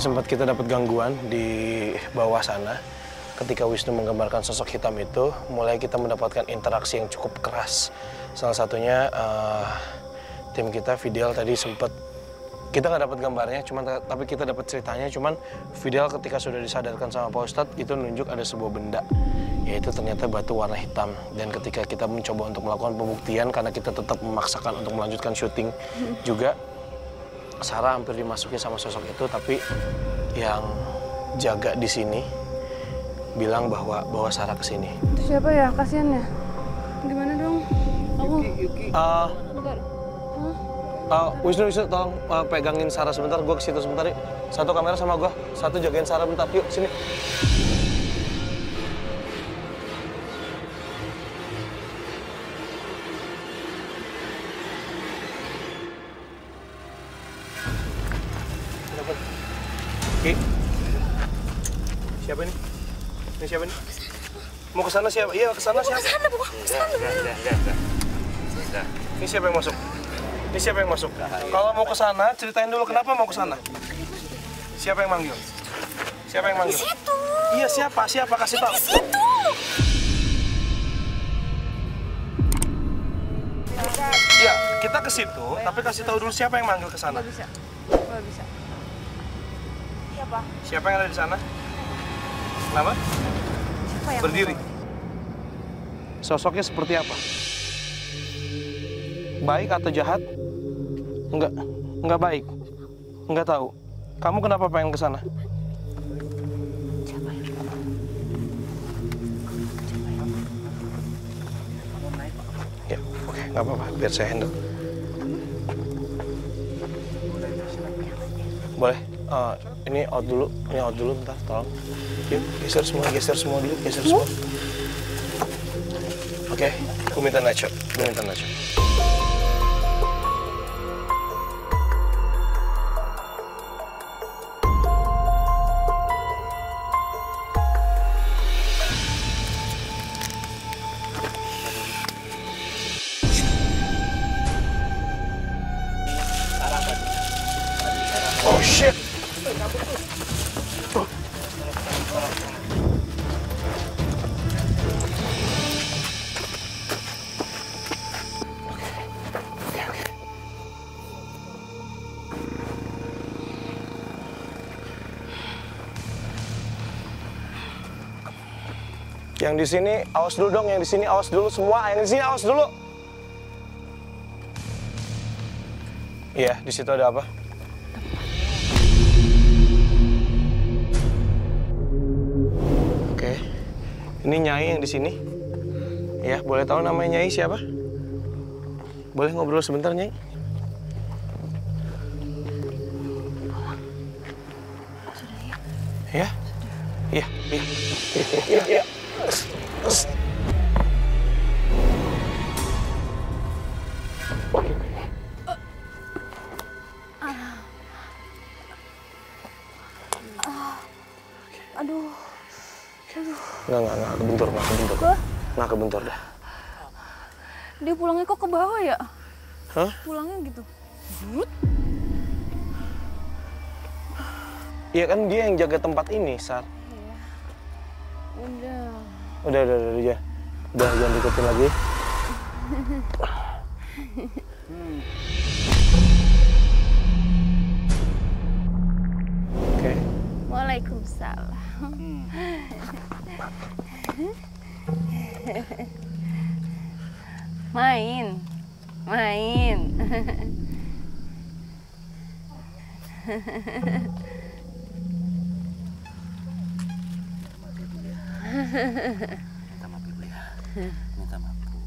sempat kita dapat gangguan di bawah sana. Ketika Wisnu menggambarkan sosok hitam itu, mulai kita mendapatkan interaksi yang cukup keras. Salah satunya tim kita, Fidel, tadi sempat, kita nggak dapat gambarnya, tapi kita dapat ceritanya. Cuman Fidel ketika sudah disadarkan sama Pak Ustadz, itu nunjuk ada sebuah benda, yaitu ternyata batu warna hitam. Dan ketika kita mencoba untuk melakukan pembuktian, karena kita tetap memaksakan untuk melanjutkan syuting juga, Sarah hampir dimasuki sama sosok itu, tapi yang jaga di sini bilang bahwa bawa Sarah ke sini. Itu siapa ya? Kasian ya. Gimana dong? Aku. Yuki. Bentar. Wisnu, tolong pegangin Sarah sebentar. Gue ke situ sebentar yuk. Satu kamera sama gue, satu jagain Sarah bentar. Yuk sini. Ki, siapa ini? Ini siapa nih? Mau ke sana siapa? Iya, ke sana siapa? Ke sana. Ini siapa yang masuk? Ini siapa yang masuk? Kalau mau ke sana, ceritain dulu kenapa mau ke sana. Siapa yang manggil? Siapa yang manggil? Di situ. Iya, siapa? Siapa? Kasih tahu. Di situ. Iya, kita ke situ, tapi kasih tahu dulu siapa yang manggil ke sana. Nggak bisa. Nggak bisa. Siapa? Siapa yang ada di sana? Kenapa? Siapa yang Berdiri. Sosoknya seperti apa? Baik atau jahat? Enggak baik. Enggak tahu. Kamu kenapa pengen ke sana? Ya, oke, nggak apa-apa. Biar saya handle. Boleh. Ini out dulu. Ini out dulu, bentar. Tolong. Yuk, geser semua dulu. Geser semua. Oke, gue minta night shot. Oh shit! Yang di sini awas dulu dong, yang di sini awas dulu semua, yang di sini awas dulu. Iya, di situ ada apa? Oke. Ini Nyai yang di sini. Ya, boleh tahu namanya Nyai siapa? Boleh ngobrol sebentar, Nyai? Ya? Iya. Aduh. Nggak kebentur. Nggak kebentur dah. Dia pulangnya kok ke bawah ya? Hah? Pulangnya gitu. Iya kan dia yang jaga tempat ini, Sar. Udah. Udah, jangan deketin lagi. Oke. Waalaikumsalam. Main. Minta maaf ibu ya. Minta maaf bu.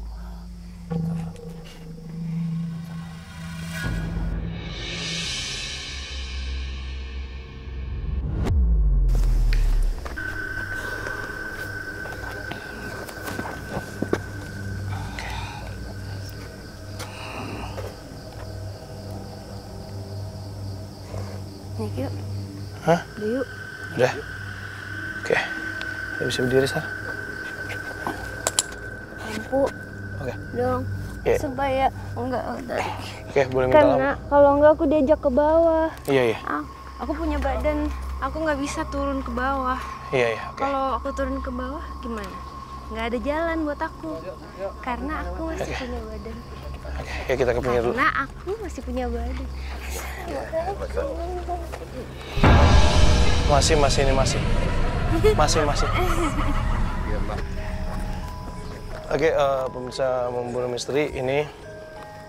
Nih, yuk. Hah? Yuk. Udah. Oke. Ya bisa berdiri, Sar. Lampu. Oke. Dong. Iya. Supaya enggak tadi. Oke, boleh minta Karena lampu? kalau enggak aku diajak ke bawah. Iya. Aku punya badan aku nggak bisa turun ke bawah. Iya, iya, oke. Kalau aku turun ke bawah gimana? Nggak ada jalan buat aku. Karena aku masih punya badan. Oke, ya kita ke pinggir dulu. Karena aku masih punya badan. Masih. Oke, pemirsa Memburu Misteri, ini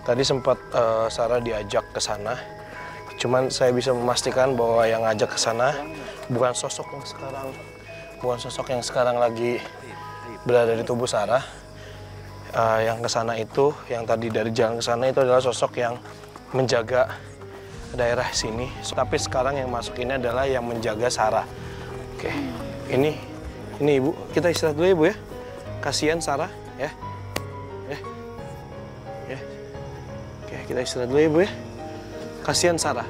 tadi sempat Sarah diajak ke sana. Cuman saya bisa memastikan bahwa yang ngajak ke sana bukan sosok yang sekarang lagi berada di tubuh Sarah. Yang ke sana itu, yang tadi dari jalan ke sana itu adalah sosok yang menjaga daerah sini. Tapi sekarang yang masuk ini adalah yang menjaga Sarah. Oke, ini Ibu, kita istirahat dulu ya Bu ya. Kasihan Sarah ya. Oke, kita istirahat dulu ya Bu ya. Kasihan Sarah.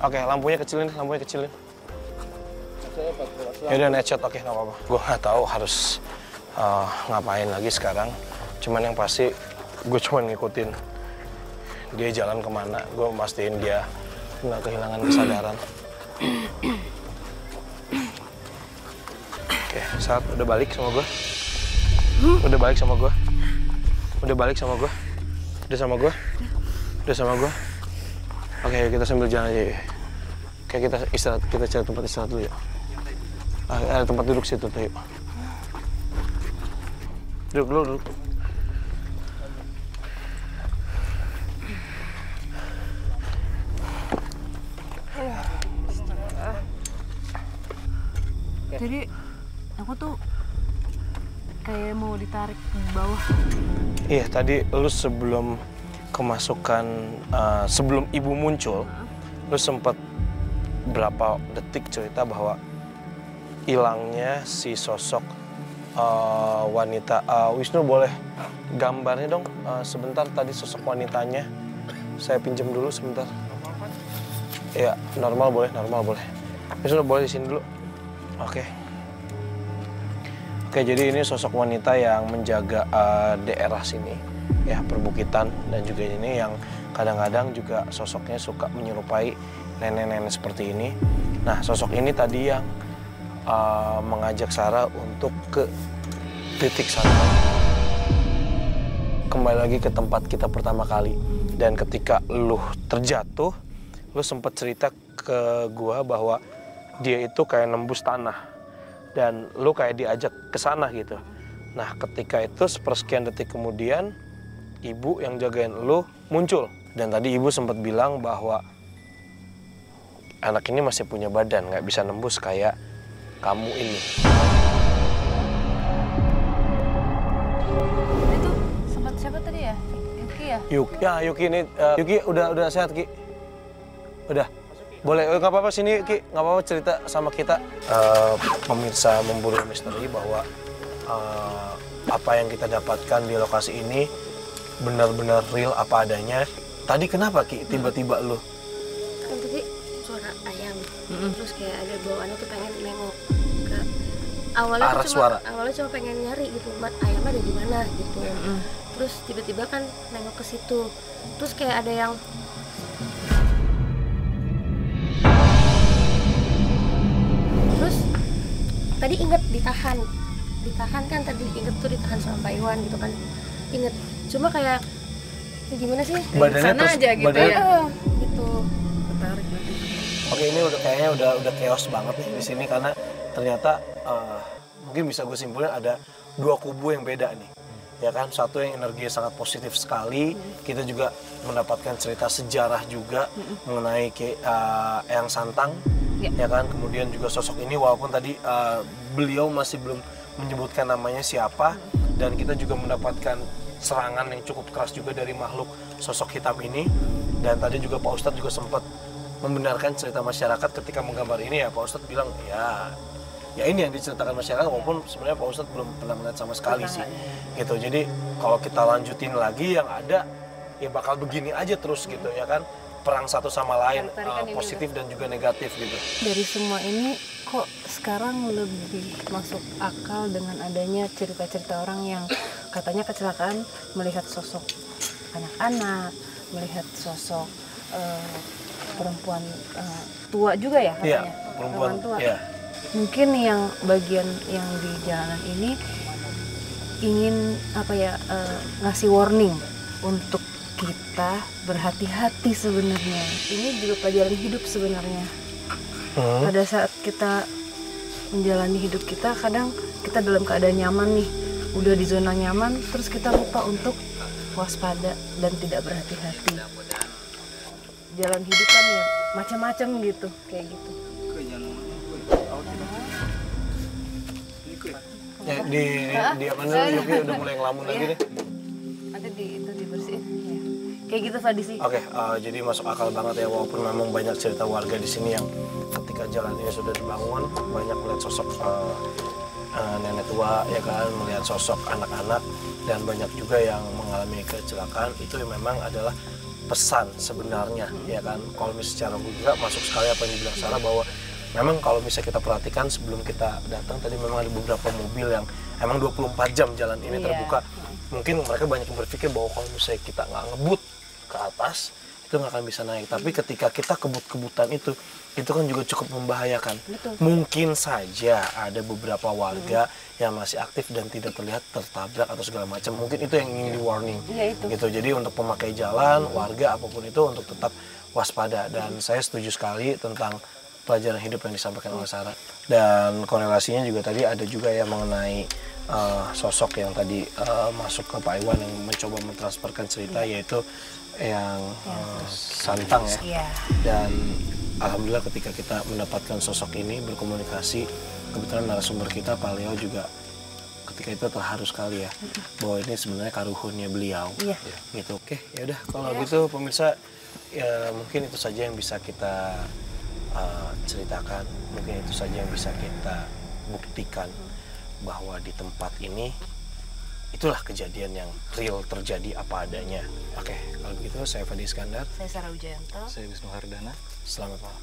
Oke, lampunya kecilin. Yaudah, net shot, oke, nggak apa-apa. Gue nggak tahu harus ngapain lagi sekarang. Cuman yang pasti, gue cuma ngikutin dia jalan kemana. Gue mastiin dia nggak kehilangan kesadaran. Oke, saat udah balik sama gue. Udah sama gue. Oke, kita sambil jalan aja ya. Oke, kita istirahat, kita cari tempat istirahat dulu ya. Ada tempat duduk situ tuh, yuk. Duduk. Jadi aku tuh kayak mau ditarik ke bawah. Iya, tadi lu sebelum sebelum Ibu muncul, lu sempat berapa detik cerita bahwa hilangnya si sosok wanita. Wisnu boleh gambarnya dong sebentar tadi sosok wanitanya. Saya pinjam dulu sebentar. Ya, normal boleh. Wisnu boleh di sini dulu. Oke, jadi ini sosok wanita yang menjaga daerah sini, ya, perbukitan, dan juga ini yang kadang-kadang juga sosoknya suka menyerupai nenek-nenek seperti ini. Nah, sosok ini tadi yang mengajak Sarah untuk ke titik sana. Kembali lagi ke tempat kita pertama kali. Dan ketika lu terjatuh, lu sempat cerita ke gua bahwa dia itu kayak nembus tanah. Dan lu kayak diajak ke sana gitu. Nah, ketika itu sepersekian detik kemudian, Ibu yang jagain lu muncul. Dan tadi Ibu sempat bilang bahwa anak ini masih punya badan, nggak bisa nembus kayak kamu ini. Itu sempat siapa tadi ya? Yuki ya? Yuki ini, Yuki udah sehat, Ki? Udah? Boleh, nggak apa-apa sini, Ki, nggak apa-apa cerita sama kita. Pemirsa Memburu Misteri bahwa apa yang kita dapatkan di lokasi ini benar-benar real apa adanya. Tadi kenapa, Ki, tiba-tiba lu? Kan tadi suara ayam, terus kayak ada bawaannya tuh pengen nengok ke awalnya cuma pengen nyari gitu, ayamnya ada di mana gitu. Terus tiba-tiba kan nengok ke situ, terus kayak ada yang terus tadi inget ditahan kan, tadi inget tuh ditahan sama Pak Iwan gitu kan, inget, cuma kayak gimana sih Badannya sana terus, aja gitu badannya, ya. gitu. Tertarik banget. Oke, ini kayaknya udah chaos banget nih di sini karena ternyata mungkin bisa gue simpulin ada dua kubu yang beda nih. Ya kan, satu yang energinya sangat positif sekali. Kita juga mendapatkan cerita sejarah juga mengenai Eyang Santang. Ya kan, kemudian juga sosok ini walaupun tadi beliau masih belum menyebutkan namanya siapa, dan kita juga mendapatkan serangan yang cukup keras juga dari makhluk sosok hitam ini. Dan tadi juga Pak Ustadz juga sempat membenarkan cerita masyarakat ketika menggambar ini. Ya Pak Ustadz bilang ya ini yang diceritakan masyarakat, walaupun sebenarnya Pak Ustadz belum pernah melihat sama sekali sih gitu. Jadi kalau kita lanjutin lagi yang ada ya bakal begini aja terus gitu ya kan. berperang satu sama lain, Tarik-tarikan ini positif dan juga negatif gitu. Dari semua ini kok sekarang lebih masuk akal dengan adanya cerita-cerita orang yang katanya kecelakaan melihat sosok anak-anak, melihat sosok perempuan tua juga ya katanya. Iya, perempuan tua. iya. Mungkin yang bagian yang di jalanan ini ingin ngasih warning untuk kita berhati-hati sebenarnya. Ini juga pelajaran hidup sebenarnya. Pada saat kita menjalani hidup kita, kadang kita dalam keadaan nyaman nih, udah di zona nyaman, terus kita lupa untuk waspada dan tidak berhati-hati. Jalan hidup kan ya macam-macam gitu, kayak gitu. Ya, di apa namanya, Yogi udah mulai ngelamun lagi nih. Nanti itu dibersihin. Ya. Kayak gitu Fadi sih. Oke, jadi masuk akal banget ya, walaupun memang banyak cerita warga di sini yang ketika jalan ini sudah dibangun, banyak melihat sosok nenek tua ya kan, melihat sosok anak-anak, dan banyak juga yang mengalami kecelakaan. Itu memang adalah pesan sebenarnya ya kan. Kalau misalnya secara juga masuk sekali apa yang dibilang Sarah, bahwa memang kalau misalnya kita perhatikan sebelum kita datang tadi memang ada beberapa mobil yang emang 24 jam jalan ini terbuka. Mungkin mereka banyak yang berpikir bahwa kalau misalnya kita nggak ngebut ke atas itu nggak akan bisa naik, tapi ketika kita kebut-kebutan itu kan juga cukup membahayakan. Betul. Mungkin saja ada beberapa warga yang masih aktif dan tidak terlihat tertabrak atau segala macam, mungkin itu yang ingin di warning gitu. Jadi untuk pemakai jalan, warga apapun itu untuk tetap waspada, dan saya setuju sekali tentang pelajaran hidup yang disampaikan oleh Sarah. Dan korelasinya juga tadi ada juga ya mengenai sosok yang tadi masuk ke Pak Iwan yang mencoba mentransferkan cerita, yaitu yang Santang ya. Dan alhamdulillah ketika kita mendapatkan sosok ini berkomunikasi, kebetulan narasumber kita Pak Leo juga ketika itu terharu sekali ya, bahwa ini sebenarnya karuhunnya beliau. Gitu. Oke, ya udah kalau gitu pemirsa, ya mungkin itu saja yang bisa kita ceritakan, mungkin itu saja yang bisa kita buktikan bahwa di tempat ini itulah kejadian yang real terjadi apa adanya. Oke, kalau begitu saya Fadi Iskandar. Saya Sarah Wijayanto. Saya Wisnu Hardana. Selamat malam.